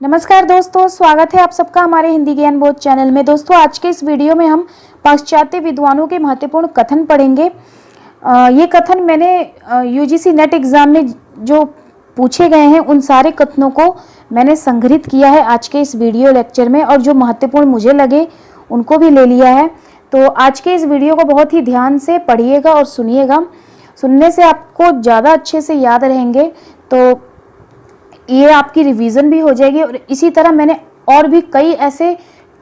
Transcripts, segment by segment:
नमस्कार दोस्तों, स्वागत है आप सबका हमारे हिंदी ज्ञान बोध चैनल में। दोस्तों, आज के इस वीडियो में हम पाश्चात्य विद्वानों के महत्वपूर्ण कथन पढ़ेंगे। ये कथन मैंने यूजीसी नेट एग्जाम में जो पूछे गए हैं उन सारे कथनों को मैंने संग्रहित किया है आज के इस वीडियो लेक्चर में, और जो महत्वपूर्ण मुझे लगे उनको भी ले लिया है। तो आज के इस वीडियो को बहुत ही ध्यान से पढ़िएगा और सुनिएगा। सुनने से आपको ज़्यादा अच्छे से याद रहेंगे, तो ये आपकी रिवीजन भी हो जाएगी। और इसी तरह मैंने और भी कई ऐसे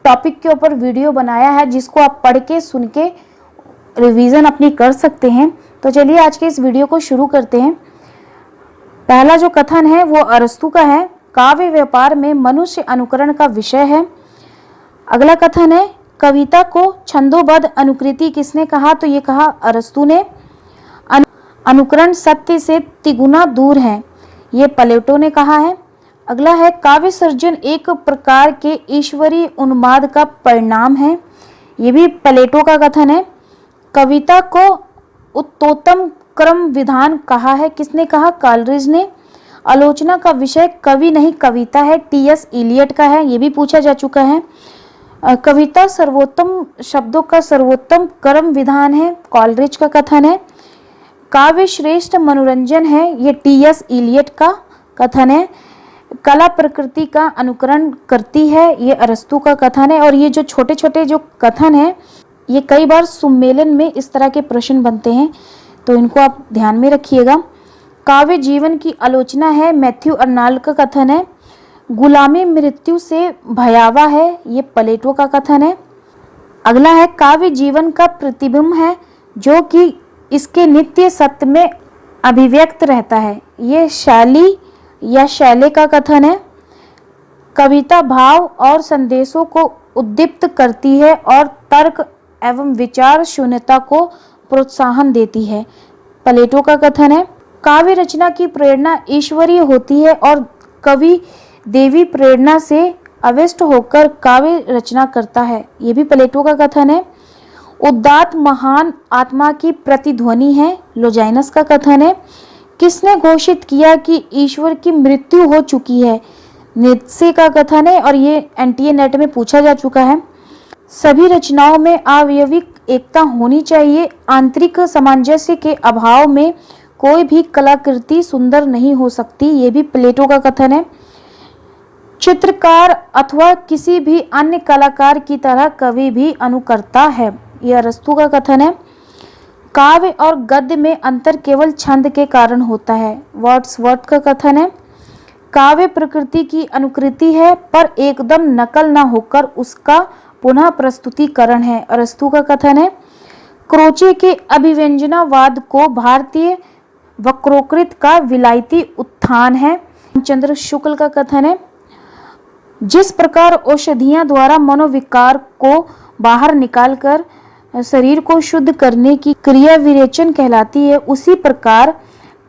टॉपिक के ऊपर वीडियो बनाया है जिसको आप पढ़ के सुन के रिवीजन अपनी कर सकते हैं। तो चलिए आज के इस वीडियो को शुरू करते हैं। पहला जो कथन है वो अरस्तु का है। काव्य व्यापार में मनुष्य अनुकरण का विषय है। अगला कथन है, कविता को छंदोबद्ध अनुकृति किसने कहा? तो ये कहा अरस्तु ने। अनुकरण सत्य से तिगुना दूर है, ये प्लेटो ने कहा है। अगला है, काव्य सर्जन एक प्रकार के ईश्वरीय उन्माद का परिणाम है, ये भी प्लेटो का कथन है। कविता को उत्तोत्तम क्रम विधान कहा है, किसने कहा? कॉलरिज ने। आलोचना का विषय कवि नहीं कविता है, टी.एस. इलियट का है, ये भी पूछा जा चुका है। कविता सर्वोत्तम शब्दों का सर्वोत्तम क्रम विधान है, कॉलरिज का कथन है। काव्य श्रेष्ठ मनोरंजन है, ये टी.एस. इलियट का कथन है। कला प्रकृति का अनुकरण करती है, ये अरस्तु का कथन है। और ये जो छोटे छोटे जो कथन है ये कई बार सम्मेलन में इस तरह के प्रश्न बनते हैं, तो इनको आप ध्यान में रखिएगा। काव्य जीवन की आलोचना है, मैथ्यू अर्नाल्ड का कथन है। गुलामी मृत्यु से भयावह है, ये प्लेटो का कथन है। अगला है, काव्य जीवन का प्रतिबिंब है जो कि इसके नित्य सत्य में अभिव्यक्त रहता है, ये शैली या शैले का कथन है। कविता भाव और संदेशों को उद्दीप्त करती है और तर्क एवं विचार शून्यता को प्रोत्साहन देती है, प्लेटो का कथन है। काव्य रचना की प्रेरणा ईश्वरीय होती है और कवि देवी प्रेरणा से आविष्ट होकर काव्य रचना करता है, ये भी प्लेटो का कथन है। उदात्त महान आत्मा की प्रतिध्वनि है, लोजाइनस का कथन है। किसने घोषित किया कि ईश्वर की मृत्यु हो चुकी है? नीत्शे का कथन है, और ये एनटीए नेट में पूछा जा चुका है। सभी रचनाओं में आवयविक एकता होनी चाहिए, आंतरिक सामंजस्य के अभाव में कोई भी कलाकृति सुंदर नहीं हो सकती, ये भी प्लेटो का कथन है। चित्रकार अथवा किसी भी अन्य कलाकार की तरह कवि भी अनुकर्ता है, ये अरस्तु का कथन है। काव्य और गद्य में अंतर केवल छंद के कारण होता है, वर्ड्सवर्थ का कथन है। काव्य प्रकृति की अनुकृति है पर एकदम नकल न होकर उसका पुनः प्रस्तुतिकरण है, अरस्तु का कथन है। क्रोचे के अभिव्यंजनावाद को भारतीय वक्रोकृत का विलायती उत्थान है, चंद्र शुक्ल का कथन है। जिस प्रकार औषधियां द्वारा मनोविकार को बाहर निकालकर शरीर को शुद्ध करने की क्रिया विरेचन कहलाती है, उसी प्रकार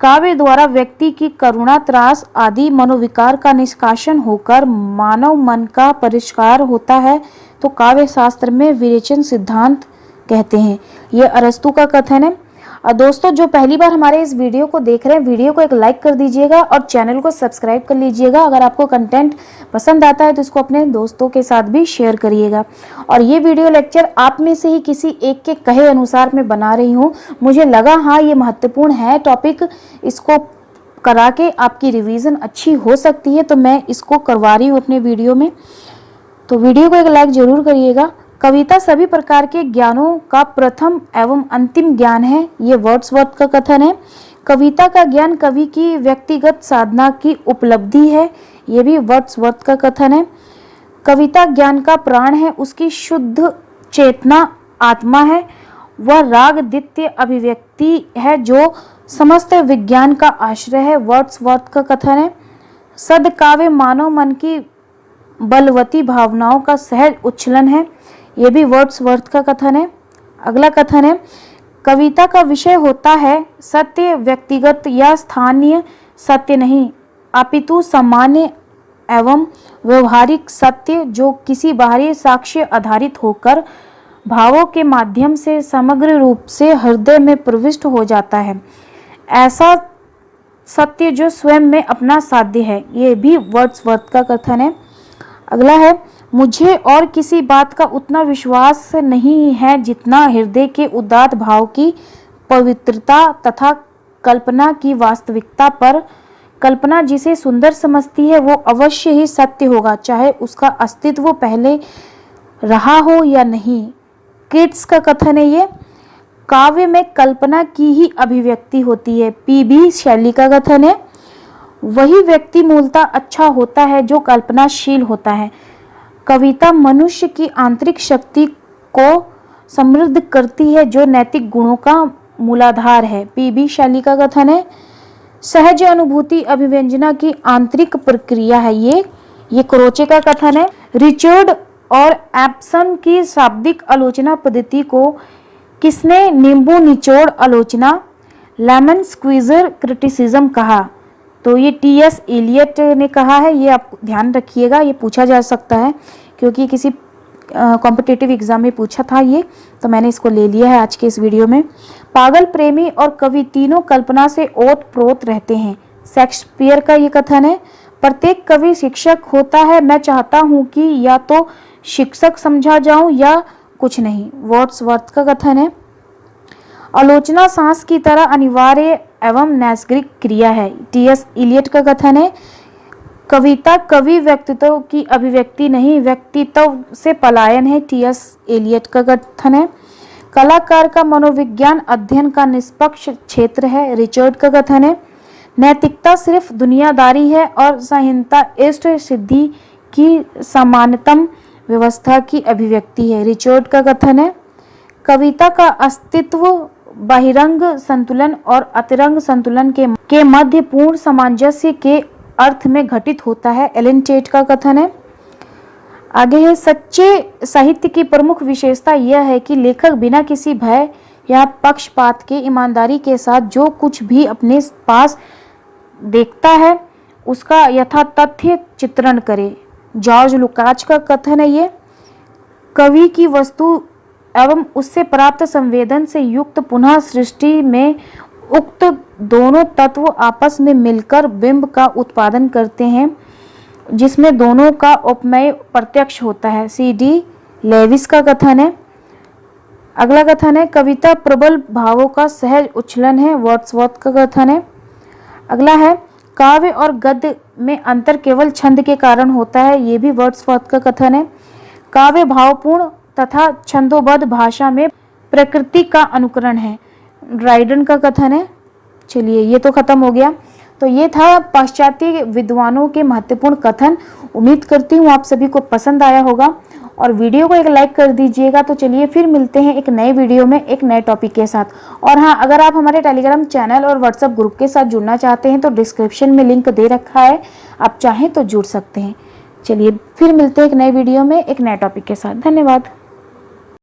काव्य द्वारा व्यक्ति की करुणा, त्रास आदि मनोविकार का निष्कासन होकर मानव मन का परिष्कार होता है, तो काव्य शास्त्र में विरेचन सिद्धांत कहते हैं, ये अरस्तु का कथन है। और दोस्तों, जो पहली बार हमारे इस वीडियो को देख रहे हैं, वीडियो को एक लाइक कर दीजिएगा और चैनल को सब्सक्राइब कर लीजिएगा। अगर आपको कंटेंट पसंद आता है तो इसको अपने दोस्तों के साथ भी शेयर करिएगा। और ये वीडियो लेक्चर आप में से ही किसी एक के कहे अनुसार मैं बना रही हूँ। मुझे लगा हाँ ये महत्वपूर्ण है टॉपिक, इसको करा के आपकी रिवीजन अच्छी हो सकती है, तो मैं इसको करवा रही हूँ अपने वीडियो में। तो वीडियो को एक लाइक जरूर करिएगा। कविता सभी प्रकार के ज्ञानों का प्रथम एवं अंतिम ज्ञान है, ये वर्ड्सवर्थ का कथन है। कविता का ज्ञान कवि की व्यक्तिगत साधना की उपलब्धि है, ये भी वर्ड्सवर्थ का कथन है। कविता ज्ञान का प्राण है, उसकी शुद्ध चेतना आत्मा है, वह राग द्वितीय अभिव्यक्ति है जो समस्त विज्ञान का आश्रय है, वर्ड्सवर्थ का कथन है। सद्काव्य मानव मन की बलवती भावनाओं का सहज उच्छलन है, ये भी वर्ड्सवर्थ का कथन है। अगला कथन है, कविता का विषय होता है सत्य, व्यक्तिगत या स्थानीय सत्य नहीं, अपितु सामान्य एवं व्यवहारिक सत्य जो किसी बाहरी साक्ष्य आधारित होकर भावों के माध्यम से समग्र रूप से हृदय में प्रविष्ट हो जाता है। ऐसा सत्य जो स्वयं में अपना साध्य है। ये भी वर्ड्सवर्थ का कथन है। अगला है, मुझे और किसी बात का उतना विश्वास नहीं है जितना हृदय के उदात्त भाव की पवित्रता तथा कल्पना की वास्तविकता पर। कल्पना जिसे सुंदर समझती है वो अवश्य ही सत्य होगा, चाहे उसका अस्तित्व पहले रहा हो या नहीं। किट्स का कथन है ये। काव्य में कल्पना की ही अभिव्यक्ति होती है। पीबी शैली का कथन है। वही व्यक्ति मूलतः अच्छा होता है जो कल्पनाशील होता है। कविता मनुष्य की आंतरिक शक्ति को समृद्ध करती है जो नैतिक गुणों का मूलाधार है। पीबी शैली का कथन है। सहज अनुभूति अभिव्यंजना की आंतरिक प्रक्रिया है ये क्रोचे का कथन है। रिचर्ड और एप्सन की शाब्दिक आलोचना पद्धति को किसने नींबू निचोड़ आलोचना लेमन स्क्वीजर क्रिटिसिज्म कहा? तो ये टीएस एलियट ने कहा है। ये आप ध्यान रखिएगा, ये पूछा जा सकता है क्योंकि किसी कॉम्पिटिटिव एग्जाम में पूछा था ये, तो मैंने इसको ले लिया है आज के इस वीडियो में। पागल, प्रेमी और कवि तीनों कल्पना से ओत प्रोत रहते हैं। शेक्सपियर का ये कथन है। प्रत्येक कवि शिक्षक होता है। मैं चाहता हूँ कि या तो शिक्षक समझा जाऊं या कुछ नहीं। वर्ड्सवर्थ का कथन है। आलोचना सांस की तरह अनिवार्य एवं नैसर्गिक क्रिया है। टीएस एलियट का कथन है। कविता कवि व्यक्तित्व की अभिव्यक्ति नहीं, व्यक्तित्व से पलायन है। टीएस एलियट का कथन है। कलाकार का मनोविज्ञान अध्ययन का निष्पक्ष क्षेत्र है। रिचर्ड का कथन है। नैतिकता सिर्फ दुनियादारी है और संहिता इष्ट सिद्धि की समानतम व्यवस्था की अभिव्यक्ति है। रिचर्ड का कथन है। कविता का अस्तित्व बहिरंग संतुलन और अतिरंग संतुलन के मध्य पूर्ण सामंजस्य के अर्थ में घटित होता है। एलन टेट का कथन है। आगे है, सच्चे साहित्य की प्रमुख विशेषता यह है कि लेखक बिना किसी भय या पक्षपात के ईमानदारी के साथ जो कुछ भी अपने पास देखता है उसका यथातथ्य चित्रण करे। जॉर्ज लुकाच का कथन है ये। कवि की वस्तु एवं उससे प्राप्त संवेदन से युक्त पुनः सृष्टि में उक्त दोनों तत्व आपस में मिलकर बिंब का उत्पादन करते हैं जिसमें दोनों का उपमेय प्रत्यक्ष होता है। सीडी लेविस का कथन है। अगला कथन है, कविता प्रबल भावों का सहज उच्छलन है। वर्ड्सवर्थ का कथन है। अगला है, काव्य और गद्य में अंतर केवल छंद के कारण होता है। ये भी वर्ड्सवर्थ का कथन है। काव्य भावपूर्ण तथा छंदोबद्ध भाषा में प्रकृति का अनुकरण है। ड्राइडन का कथन है। चलिए, ये तो खत्म हो गया। तो ये था पाश्चात्य विद्वानों के महत्वपूर्ण कथन। उम्मीद करती हूँ आप सभी को पसंद आया होगा और वीडियो को एक लाइक कर दीजिएगा। तो चलिए फिर मिलते हैं एक नए वीडियो में एक नए टॉपिक के साथ। और हाँ, अगर आप हमारे टेलीग्राम चैनल और व्हाट्सएप ग्रुप के साथ जुड़ना चाहते हैं तो डिस्क्रिप्शन में लिंक दे रखा है, आप चाहें तो जुड़ सकते हैं। चलिए फिर मिलते हैं एक नए वीडियो में एक नए टॉपिक के साथ। धन्यवाद।